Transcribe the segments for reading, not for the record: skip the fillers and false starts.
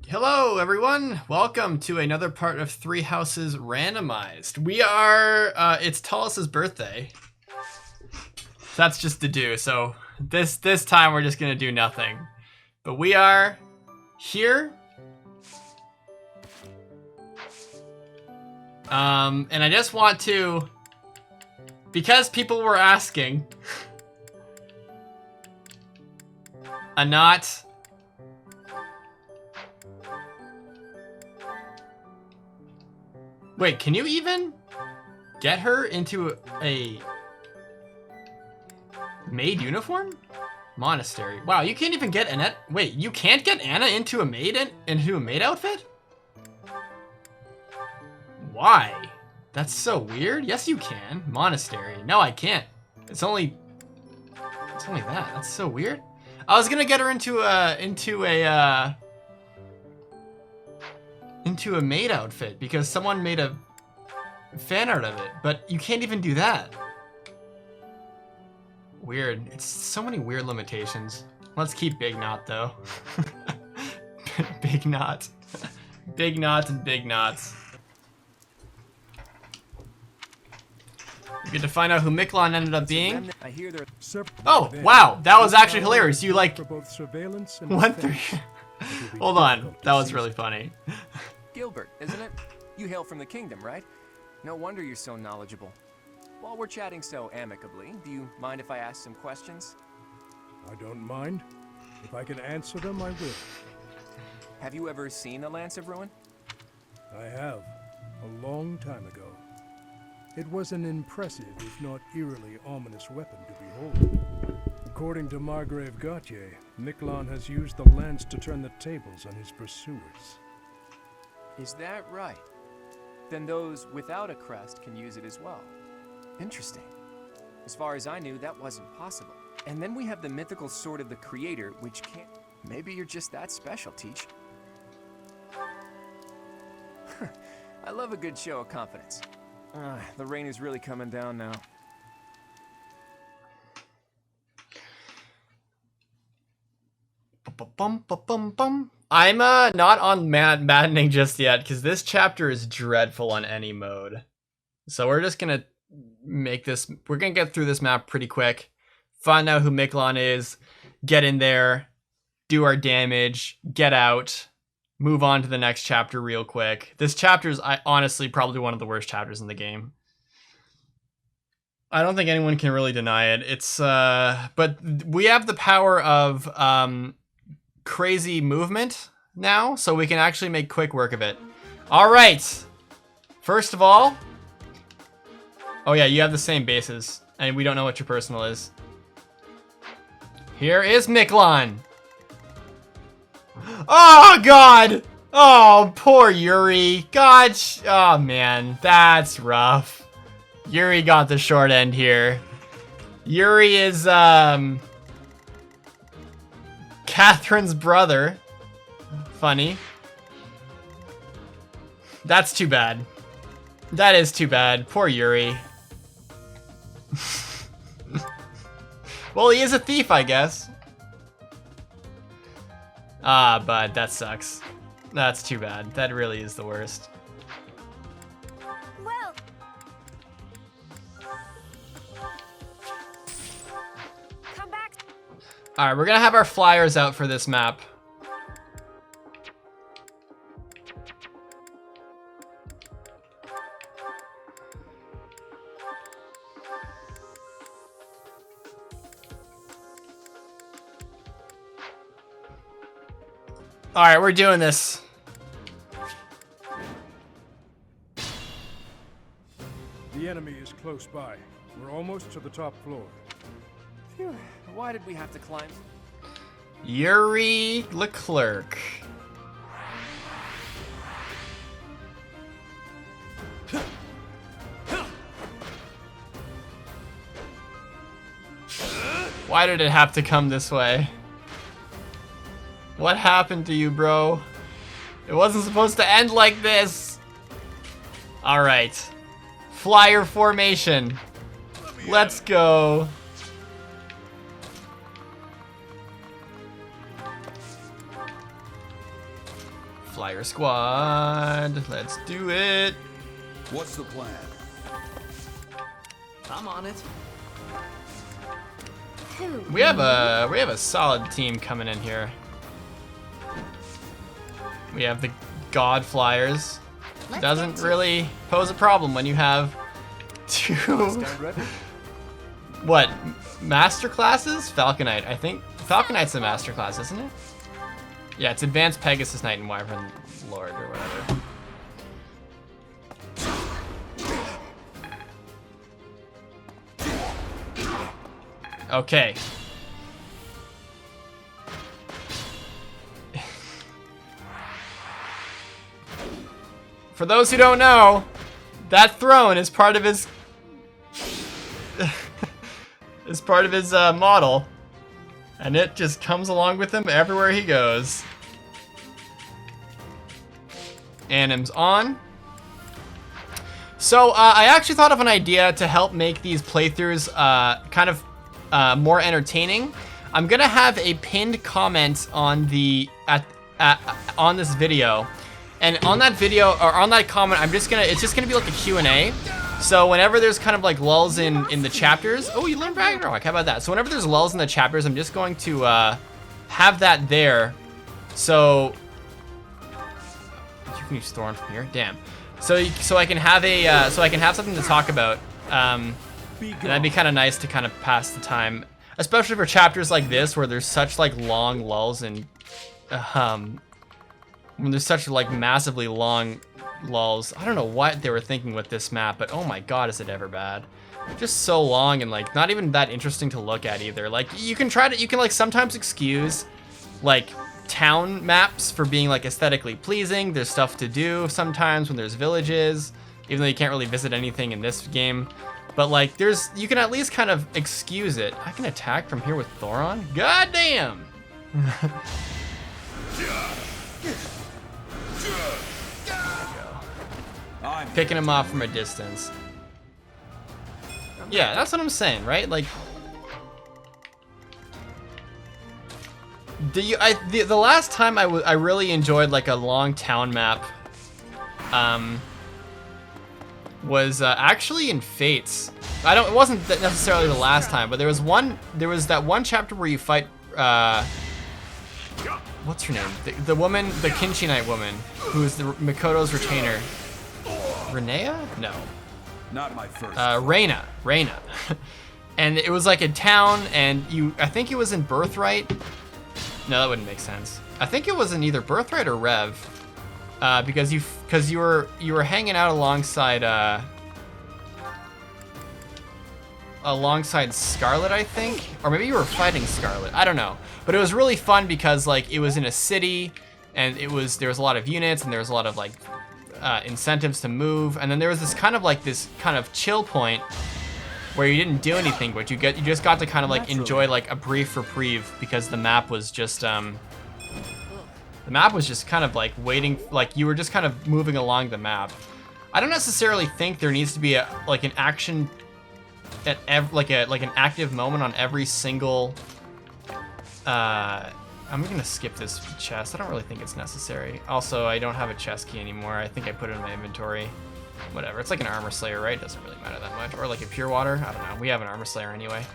Hello everyone, welcome to another part of Three Houses Randomized. We are, it's Tullis's birthday. That's just to do, so this time we're just gonna do nothing. But we are here. And I just want to, because people were asking, Anat, wait, can you even get her into a maid uniform? Monastery. Wow, you can't even get Annette. Wait, you can't get Anna into a maid outfit? Why? That's so weird. Yes, you can. Monastery. No, I can't. It's only that. That's so weird. I was gonna get her into a maid outfit because someone made a fan art of it, but you can't even do that. Weird. It's so many weird limitations. Let's keep Big Knot though. Big Knot. Big Knot and Big Knots. We get to find out who Miklan ended up being. Oh, wow. That was actually hilarious. You like went through. Hold on. That was really funny. Gilbert, isn't it? You hail from the kingdom, right? No wonder you're so knowledgeable. While we're chatting so amicably, do you mind if I ask some questions? I don't mind. If I can answer them, I will. Have you ever seen the Lance of Ruin? I have, a long time ago. It was an impressive, if not eerily ominous weapon to behold. According to Margrave Gautier, Miklan has used the lance to turn the tables on his pursuers. Is that right? Then those without a crest can use it as well. Interesting. As far as I knew, that wasn't possible. And then we have the mythical sword of the creator, which can't... Maybe you're just that special, Teach. I love a good show of confidence. The rain is really coming down now. I'm not on maddening just yet because this chapter is dreadful on any mode. So we're just gonna make this. We're gonna get through this map pretty quick, find out who Miklan is, get in there, do our damage, get out, move on to the next chapter real quick. This chapter is honestly probably one of the worst chapters in the game. I don't think anyone can really deny it. It's but we have the power of crazy movement now, so we can actually make quick work of it. All right. First of all, oh yeah, you have the same bases, and we don't know what your personal is. Here is Miklan. Oh God! Oh, poor Yuri. God, oh man, that's rough. Yuri got the short end here. Yuri is Catherine's brother. Funny. That's too bad. That is too bad. Poor Yuri. Well, he is a thief, I guess. Ah, but that sucks. That's too bad. That really is the worst. Well. Come back. All right, we're gonna have our flyers out for this map. All right, we're doing this. The enemy is close by. We're almost to the top floor. Phew, why did we have to climb? Yuri Leclerc. Why did it have to come this way? What happened to you, bro? It wasn't supposed to end like this. All right. Flyer formation. Let's go. Flyer squad. Let's do it. What's the plan? I'm on it. We have a solid team coming in here. We have the God Flyers. Doesn't really pose a problem when you have two. What? Master classes? Falconite. I think Falconite's a master class, isn't it? Yeah, it's Advanced Pegasus Knight and Wyvern Lord or whatever. Okay. For those who don't know, that throne is part of his model, and it just comes along with him everywhere he goes. Anim's on. So I actually thought of an idea to help make these playthroughs kind of more entertaining. I'm gonna have a pinned comment on the on this video, and on that video or on that comment, it's just gonna be like a Q&A. So whenever there's kind of like lulls in the chapters, oh, you learned Ragnarok, how about that? So whenever there's lulls in the chapters, I'm just going to have that there. So you can use Thorn from here, damn. So I can have a something to talk about. And that'd be kind of nice to kind of pass the time, especially for chapters like this where there's such like long lulls and when there's such like massively long lulls. I don't know what they were thinking with this map, but oh my god, is it ever bad. Just so long and like not even that interesting to look at either. Like you can like sometimes excuse like town maps for being like aesthetically pleasing. There's stuff to do sometimes when there's villages, even though you can't really visit anything in this game. But like you can at least kind of excuse it. I can attack from here with Thoron? God damn! Picking him off from a distance. Yeah, that's what I'm saying, right? Like, the last time I really enjoyed like a long town map, was actually in Fates. It wasn't necessarily the last time, but there was that one chapter where you fight what's her name? The woman, the Kinchi Knight woman, who's the Mikoto's retainer. Renea? No. Not my first. Reyna. And it was like a town, and I think it was in Birthright. No, that wouldn't make sense. I think it was in either Birthright or Rev, because you were hanging out alongside Scarlet, I think, or maybe you were fighting Scarlet. I don't know, but it was really fun because like it was in a city, and there was a lot of units, and there was a lot of like incentives to move, and then there was this kind of chill point where you didn't do anything, but you just got to kind of like enjoy like a brief reprieve because the map was just kind of like waiting, like you were just kind of moving along the map. I don't necessarily think there needs to be like an action at like an active moment on every single. I'm gonna skip this chest. I don't really think it's necessary. Also, I don't have a chest key anymore. I think I put it in my inventory. Whatever. It's like an armor slayer, right? Doesn't really matter that much. Or like a pure water. I don't know. We have an armor slayer anyway.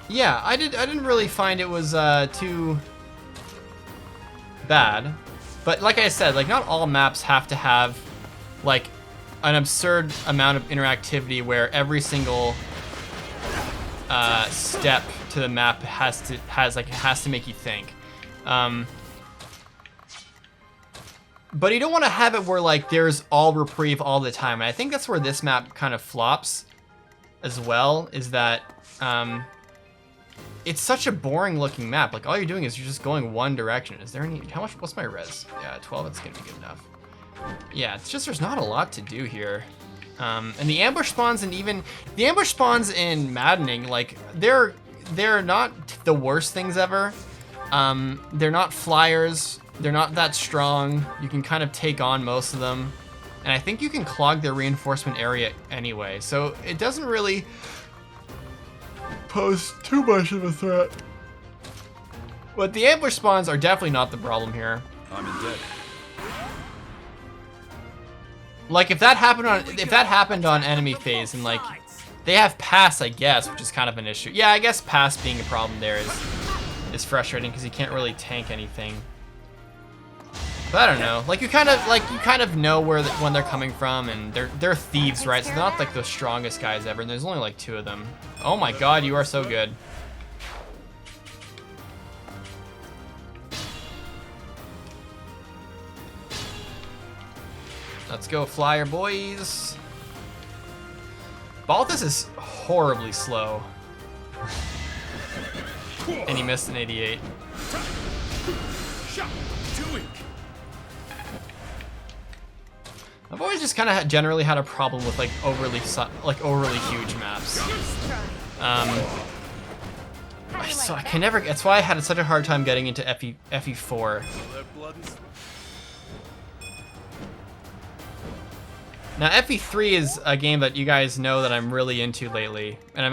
Yeah, I didn't really find it was too bad. But like I said, like not all maps have to have like an absurd amount of interactivity where every single step to the map has to make you think. But you don't want to have it where like there's all reprieve all the time. And I think that's where this map kind of flops as well, is that it's such a boring looking map. Like all you're doing is you're just going one direction. Is there any, what's my res? Yeah, 12, that's gonna be good enough. Yeah, it's just, there's not a lot to do here. And the ambush spawns, and even the ambush spawns in Maddening, like they're not the worst things ever. They're not flyers. They're not that strong. You can kind of take on most of them. And I think you can clog their reinforcement area anyway. So it doesn't really pose too much of a threat. But the ambush spawns are definitely not the problem here. I'm in debt. Like if that happened on enemy phase and like they have pass, I guess, which is kind of an issue. Yeah, I guess pass being a problem there is frustrating because you can't really tank anything. But I don't know. Like you kind of know when they're coming from, and they're thieves, right? So they're not like the strongest guys ever, and there's only like 2 of them. Oh my god, you are so good. Let's go, flyer boys. Balthus is horribly slow. And he missed an 88. I've always just kind of generally had a problem with like overly huge maps. So I can never. That's why I had such a hard time getting into FE4. Now FE3 is a game that you guys know that I'm really into lately, and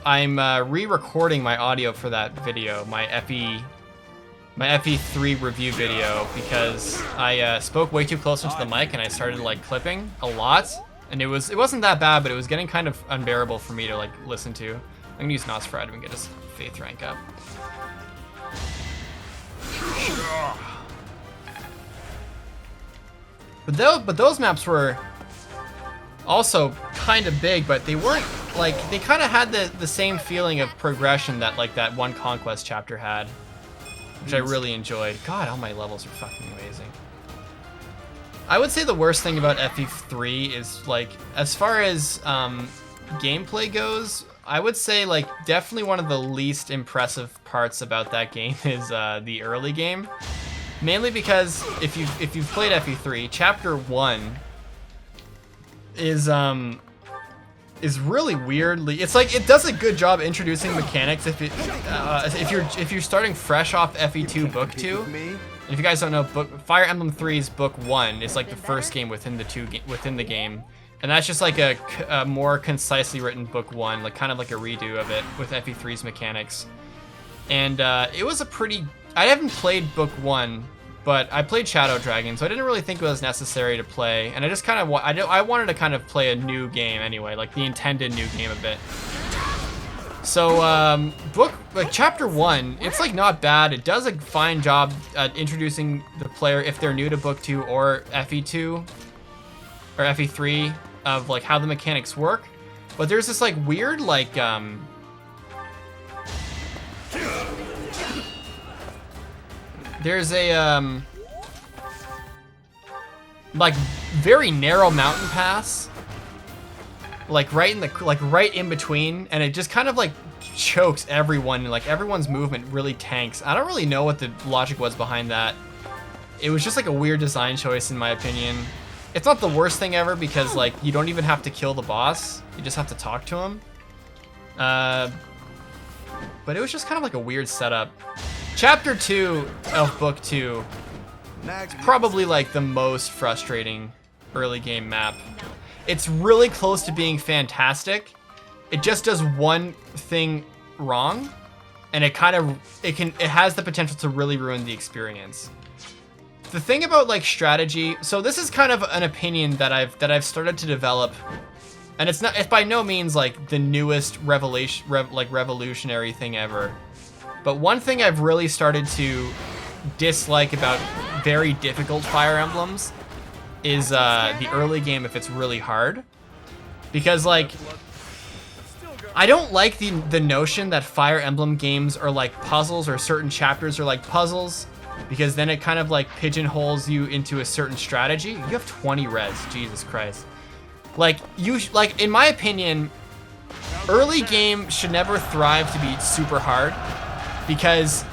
I'm re-recording my audio for that video, my FE3 review video, because I spoke way too close into the mic and I started like clipping a lot, and it wasn't that bad, but it was getting kind of unbearable for me to like listen to. I'm gonna use Nosferatu and get his faith rank up. But those maps were also kind of big, but they weren't like, they kind of had the same feeling of progression that like that one Conquest chapter had, which I really enjoyed. God, all my levels are fucking amazing. I would say the worst thing about FE3 is like, as far as gameplay goes, I would say like definitely one of the least impressive parts about that game is the early game. Mainly because if you've played FE3, Chapter 1 is really weirdly, it's like it does a good job introducing mechanics if you're starting fresh off FE2 Book 2. And if you guys don't know, Fire Emblem 3's Book 1 is like the first game within the game, and that's just like a more concisely written Book 1, like kind of like a redo of it with FE3's mechanics. And it was a pretty. I haven't played Book 1, but I played Shadow Dragon, so I didn't really think it was necessary to play. And I just kind of I wanted to kind of play a new game anyway, like the intended new game a bit. So Chapter 1, it's like not bad. It does a fine job at introducing the player if they're new to Book 2 or FE2 or FE3 of like how the mechanics work. But there's this like weird like there's a like very narrow mountain pass, like right in between, and it just kind of like chokes everyone, and like everyone's movement really tanks. I don't really know what the logic was behind that. It was just like a weird design choice in my opinion. It's not the worst thing ever because like you don't even have to kill the boss, you just have to talk to him. But it was just kind of like a weird setup. Chapter 2 of Book 2 is probably like the most frustrating early game map. It's really close to being fantastic. It just does one thing wrong, and it has the potential to really ruin the experience. The thing about like strategy, so this is kind of an opinion that I've started to develop, and it's by no means like the newest revolutionary thing ever. But one thing I've really started to dislike about very difficult Fire Emblems is the early game if it's really hard. Because like, I don't like the notion that Fire Emblem games are like puzzles, or certain chapters are like puzzles, because then it kind of like pigeonholes you into a certain strategy. You have 20 res, Jesus Christ. Like, in my opinion, early game should never thrive to be super hard. Because,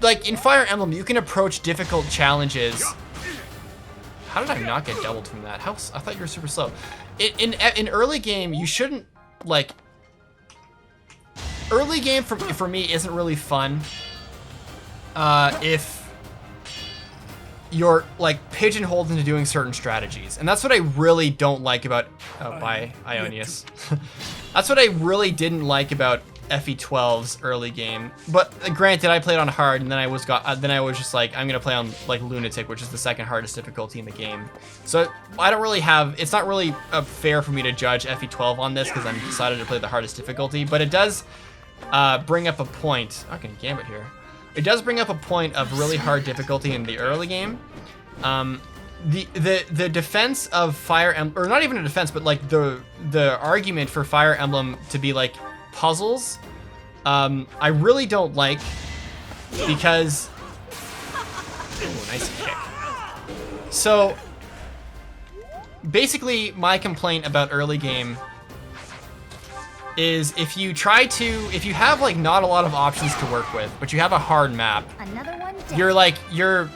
like in Fire Emblem, you can approach difficult challenges. How did I not get doubled from that? I thought you were super slow. In early game, you shouldn't like. Early game for me isn't really fun. If you're like pigeonholed into doing certain strategies, and that's what I really don't like about. Oh, bye, Ionius. That's what I really didn't like about FE12's early game, but granted, I played on hard, and then I was just like, I'm gonna play on like Lunatic, which is the second hardest difficulty in the game. So I don't really have. It's not really fair for me to judge FE12 on this because I'm decided to play the hardest difficulty. But it does bring up a point. I can Gambit here. It does bring up a point of really hard difficulty in the early game. The defense of Fire Emblem, or not even a defense, but like the argument for Fire Emblem to be like puzzles, I really don't like, because ooh, nice kick. So basically my complaint about early game is if you have like not a lot of options to work with, but you have a hard map, you're like your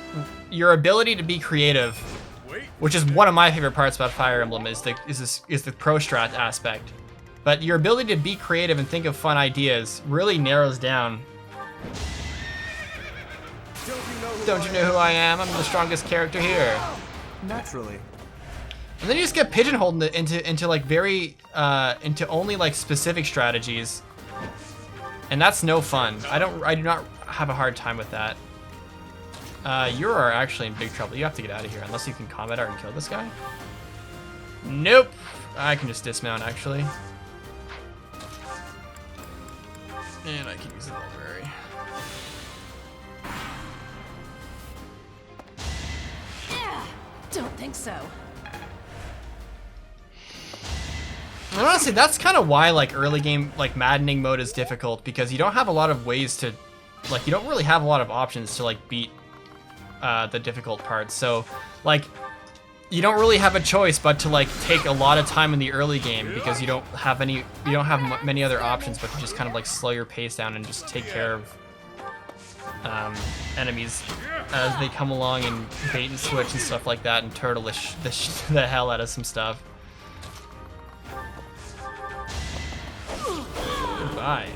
ability to be creative, which is one of my favorite parts about Fire Emblem, is the pro strat aspect. But your ability to be creative and think of fun ideas really narrows down. Don't you know who I am? I'm the strongest character here. Naturally. And then you just get pigeonholed into like very into only like specific strategies, and that's no fun. I do not have a hard time with that. You are actually in big trouble. You have to get out of here unless you can combat art and kill this guy. Nope. I can just dismount actually. And I can use the library. Don't think so. And honestly, that's kind of why like early game like maddening mode is difficult, because you don't have a lot of ways to, like, you don't really have a lot of options to like beat the difficult parts. So like you don't really have a choice but to like take a lot of time in the early game, because you don't have many other options but to just kind of like slow your pace down and just take care of enemies as they come along and bait and switch and stuff like that, and turtle the hell out of some stuff. Goodbye.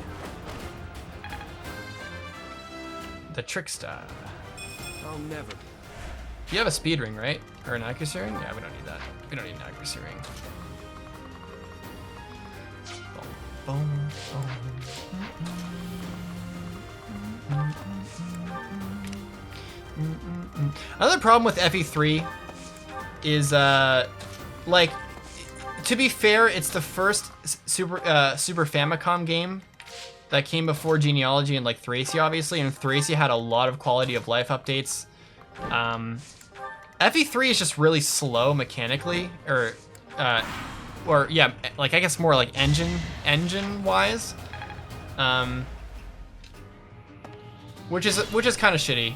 The Trickster. I'll never. You have a speed ring, right? Or an accuracy ring? Yeah, we don't need that. We don't need an accuracy ring. Boom, boom. Another problem with FE3 is, like, to be fair, it's the first Super Famicom game that came before Genealogy and like FE3H, obviously, and FE3H had a lot of quality of life updates. FE3 is just really slow mechanically, or yeah, like I guess more like engine wise, which is kind of shitty.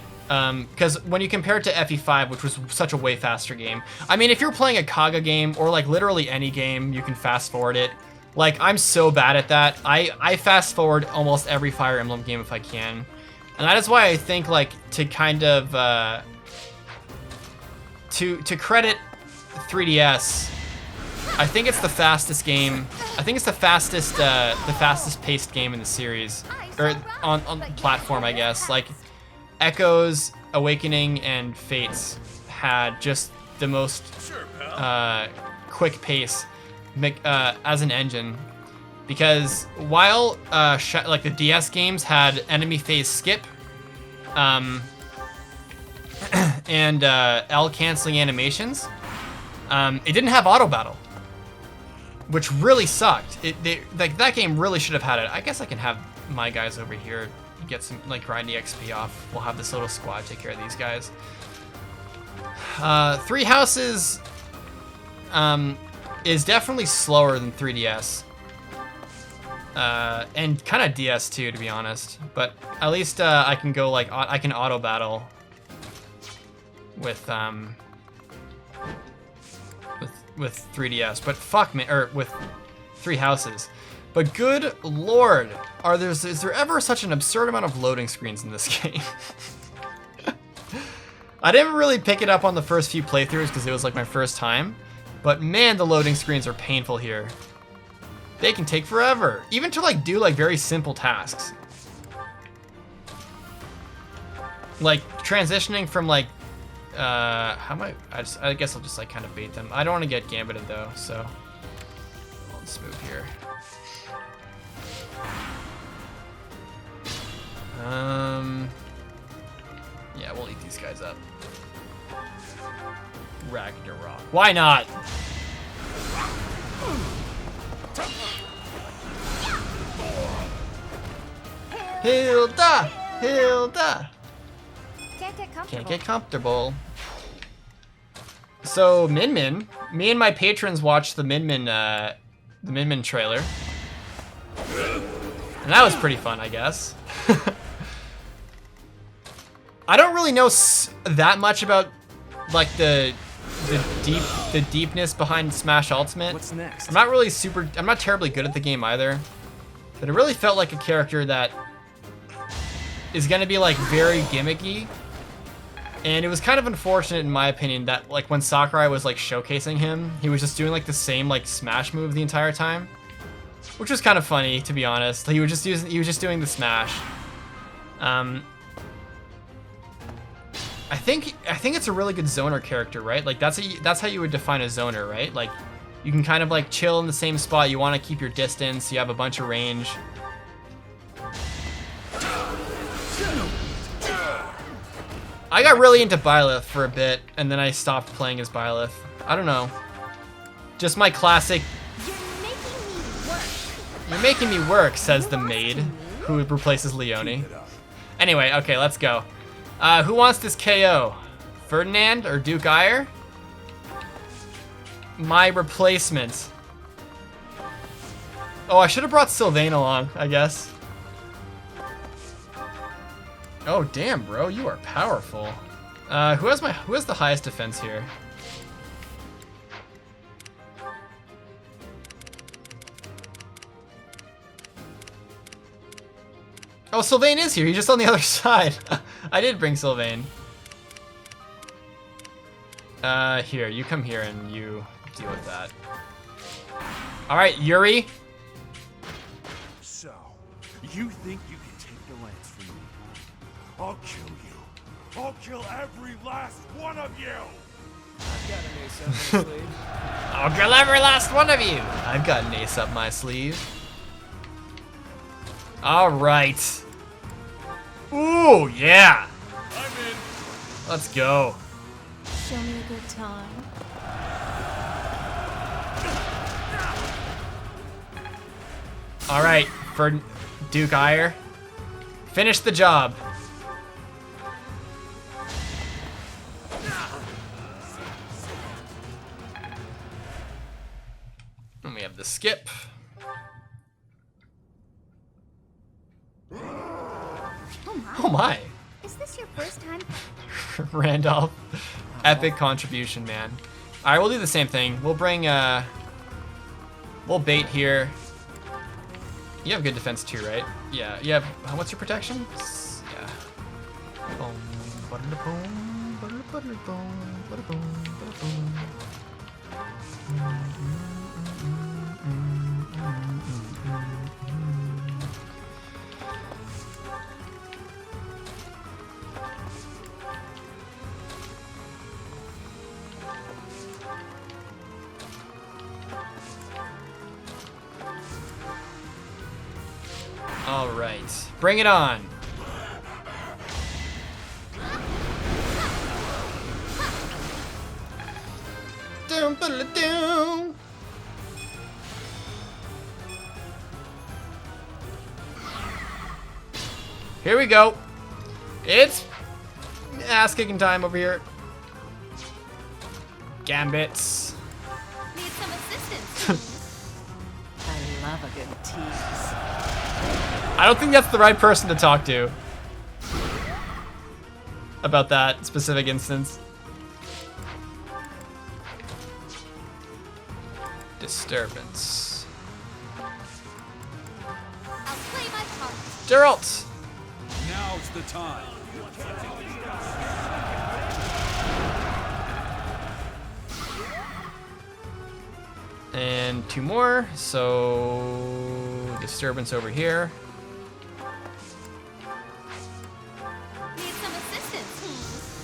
Because when you compare it to FE5, which was such a way faster game, I mean, if you're playing a Kaga game or like literally any game, you can fast forward it. Like, I'm so bad at that. I fast forward almost every Fire Emblem game if I can, and that is why I think like to kind of to credit 3DS, I think it's the fastest game. I think it's the fastest paced game in the series, or on the platform, I guess. Like, Echoes, Awakening, and Fates had just the most quick pace as an engine, because while like the DS games had enemy phase skip, and L canceling animations, it didn't have auto battle, which really sucked. Like that game really should have had it. I guess I can have my guys over here get some like grindy XP off. We'll have this little squad take care of these guys. Three Houses is definitely slower than 3DS, and kind of DS too, to be honest. But at least I can go like I can auto battle with 3DS. But fuck me, or with Three Houses. But good lord, is there ever such an absurd amount of loading screens in this game? I didn't really pick it up on the first few playthroughs because it was like my first time, but man, the loading screens are painful here. They can take forever, even to like do like very simple tasks. Like transitioning from like, how am I guess I'll just like kind of bait them. I don't want to get gambited though, so let's move here. Yeah, we'll eat these guys up. Ragnarok. Why not? Hilda! Hilda! Can't get comfortable. Can't get comfortable. So Min Min, me and my patrons watched the Min Min trailer, and that was pretty fun, I guess. I don't really know that much about like the deepness behind Smash Ultimate. What's next? I'm not terribly good at the game either, but it really felt like a character that is gonna be like very gimmicky. And it was kind of unfortunate, in my opinion, that like when Sakurai was like showcasing him, he was just doing like the same like smash move the entire time, which was kind of funny, to be honest. He was just doing the smash. I think it's a really good zoner character, right? Like that's how you would define a zoner, right? Like you can kind of like chill in the same spot. You want to keep your distance. You have a bunch of range. I got really into Byleth for a bit, and then I stopped playing as Byleth. I don't know. Just my classic... You're making me work, says the maid, who replaces Leone. Anyway, okay, let's go. Who wants this KO? Ferdinand or Duke Ire? My replacement. Oh, I should have brought Sylvain along, I guess. Oh damn, bro, you are powerful. Who has the highest defense here? Oh, Sylvain is here. He's just on the other side. I did bring Sylvain. Here, you come here and you deal with that. All right, Yuri. So, you think you can take the lance from me? I'll kill you. I'll kill every last one of you. I've got an ace up my sleeve. I'll kill every last one of you. I've got an ace up my sleeve. All right. Ooh, yeah. I'm in. Let's go. Show me a good time. All right, for Duke Ire, finish the job. And we have the skip. Oh my. Is this your first time? Randolph, epic contribution, man. All right, we'll do the same thing. We'll bring, we'll bait here. You have good defense too, right? Yeah, you have, what's your protection? Yeah. All right, bring it on. Doom. Here we go. It's ass kicking time over here. Gambits. Need some assistance. I love a good tease. I don't think that's the right person to talk to about that specific instance. Disturbance. I'll play my part. Geralt. Now's the time. And two more, so disturbance over here. Need some assistance.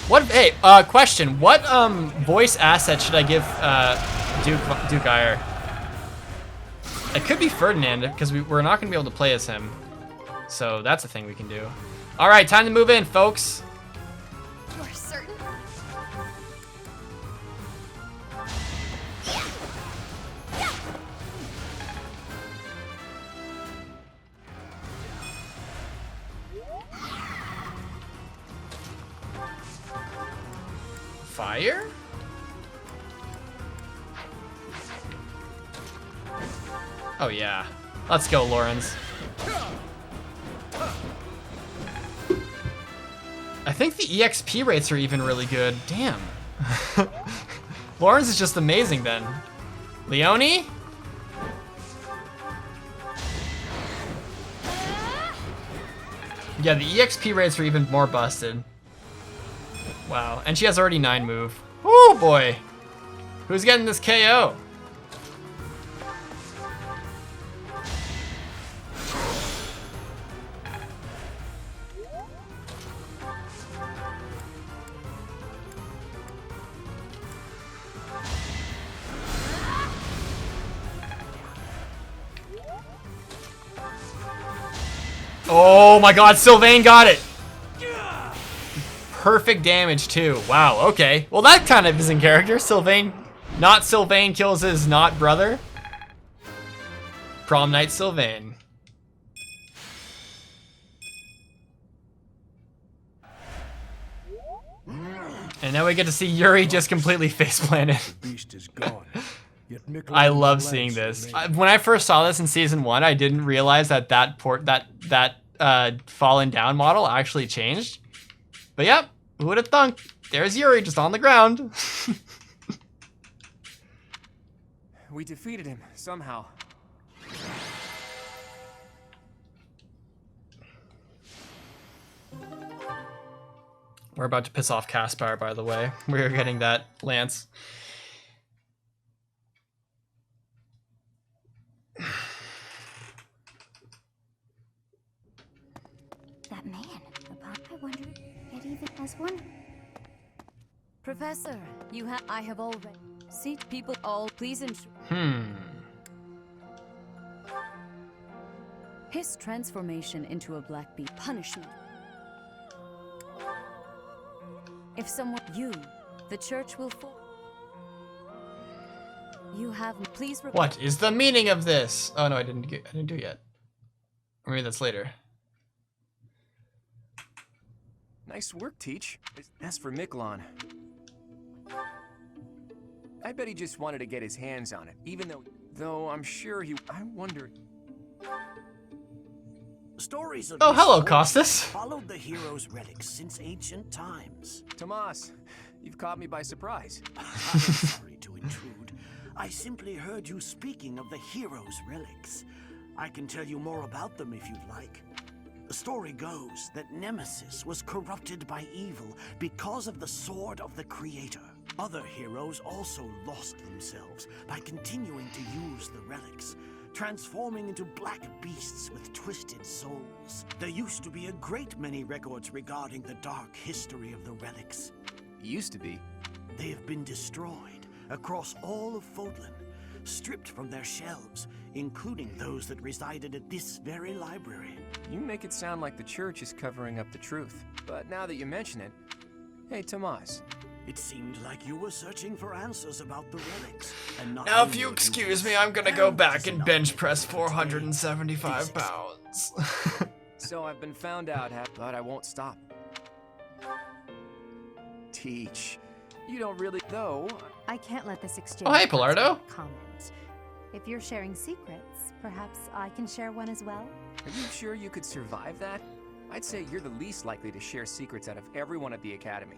What? Hey, question. What voice asset should I give Duke Ire? It could be Ferdinand because we're not gonna be able to play as him. So that's a thing we can do. All right, time to move in, folks. You're certain? Fire? Oh yeah. Let's go, Lawrence. I think the EXP rates are even really good. Damn. Lawrence is just amazing then. Leone? Yeah, the EXP rates are even more busted. Wow, and she has already 9 move. Oh boy. Who's getting this KO? Oh my god, Sylvain got it! Perfect damage too. Wow, okay. Well, that kind of is in character. Sylvain, not Sylvain kills his not brother. Prom night Sylvain. And now we get to see Yuri just completely face planted. The beast is gone. Yet Miklan I love and the seeing lance this. remain. When I first saw this in season 1, I didn't realize that that fallen down model actually changed. But yep, who would have thunk? There's Yuri just on the ground. We defeated him somehow. We're about to piss off Caspar, by the way. We're getting that lance. That man. I wonder it even has one. Professor, I have already. Seat people all please ensure. His transformation into a black bee punishment. If someone the church will fall. You have please. What is the meaning of this? Oh no, I didn't do it yet. Or maybe that's later. Nice work, Teach. As for Miklan, I bet he just wanted to get his hands on it, even though I'm sure I wonder. Stories of Oh, hello, misfortune Costas. followed the hero's relics since ancient times. Tomas, you've caught me by surprise. I'm sorry to intrude. I simply heard you speaking of the hero's relics. I can tell you more about them if you'd like. The story goes that Nemesis was corrupted by evil because of the sword of the Creator. Other heroes also lost themselves by continuing to use the relics, transforming into black beasts with twisted souls. There used to be a great many records regarding the dark history of the relics. Used to be. They have been destroyed across all of Fodlan, stripped from their shelves, including those that resided at this very library. You make it sound like the church is covering up the truth. But now that you mention it, hey, Tomas. It seemed like you were searching for answers about the relics. And not Now, if only you have excuse me, reached I'm gonna go back answers and enough bench to press today. 475 pounds. So I've been found out, but I won't stop. Teach. You don't really, though. I can't let this exchange. Oh, hey, pass Pilardo. without comment. If you're sharing secrets, perhaps I can share one as well? Are you sure you could survive that? I'd say you're the least likely to share secrets out of everyone at the Academy.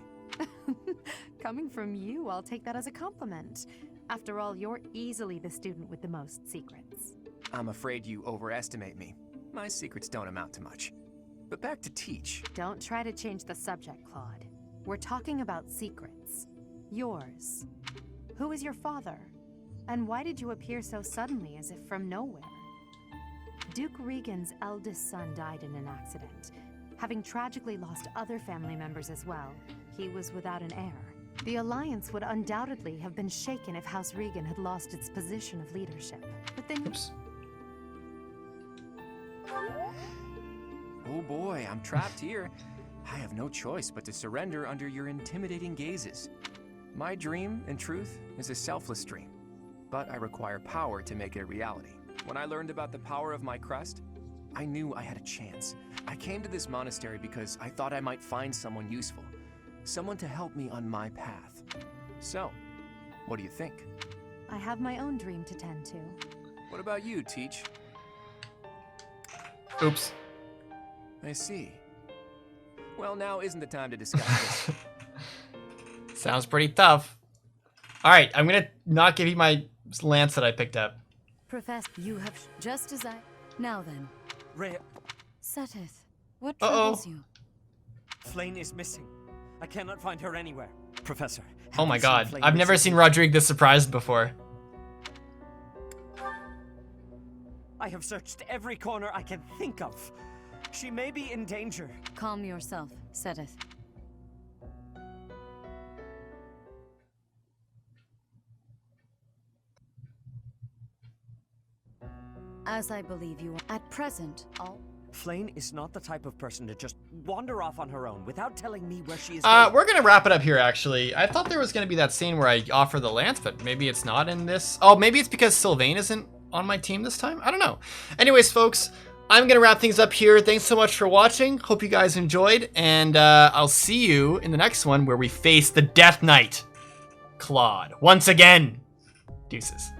Coming from you, I'll take that as a compliment. After all, you're easily the student with the most secrets. I'm afraid you overestimate me. My secrets don't amount to much. But back to Teach. Don't try to change the subject, Claude. We're talking about secrets. Yours. Who is your father? And why did you appear so suddenly, as if from nowhere? Duke Regan's eldest son died in an accident. Having tragically lost other family members as well, he was without an heir. The Alliance would undoubtedly have been shaken if House Regan had lost its position of leadership. But then... Oops. Oh boy, I'm trapped here. I have no choice but to surrender under your intimidating gazes. My dream, in truth, is a selfless dream, but I require power to make it a reality. When I learned about the power of my crest, I knew I had a chance. I came to this monastery because I thought I might find someone useful, someone to help me on my path. So, what do you think? I have my own dream to tend to. What about you, Teach? Oops. I see. Well, now isn't the time to discuss this. Sounds pretty tough. All right, I'm gonna not give you my lance that I picked up. Professor, you have just as I. Now then, Rhea, Seteth, what Uh-oh. troubles you? Flame is missing. I cannot find her anywhere. Professor. Oh have my you seen god, Flame I've never recently? seen Rodrigue this surprised before. I have searched every corner I can think of. She may be in danger. Calm yourself, Seteth. As I believe you are. At present, all. Flame is not the type of person to just wander off on her own without telling me where she is We're gonna wrap it up here, actually. I thought there was gonna be that scene where I offer the lance, but maybe it's not in this. Oh, maybe it's because Sylvain isn't on my team this time? I don't know. Anyways, folks, I'm gonna wrap things up here. Thanks so much for watching. Hope you guys enjoyed, and I'll see you in the next one where we face the Death Knight, Claude. Once again, deuces.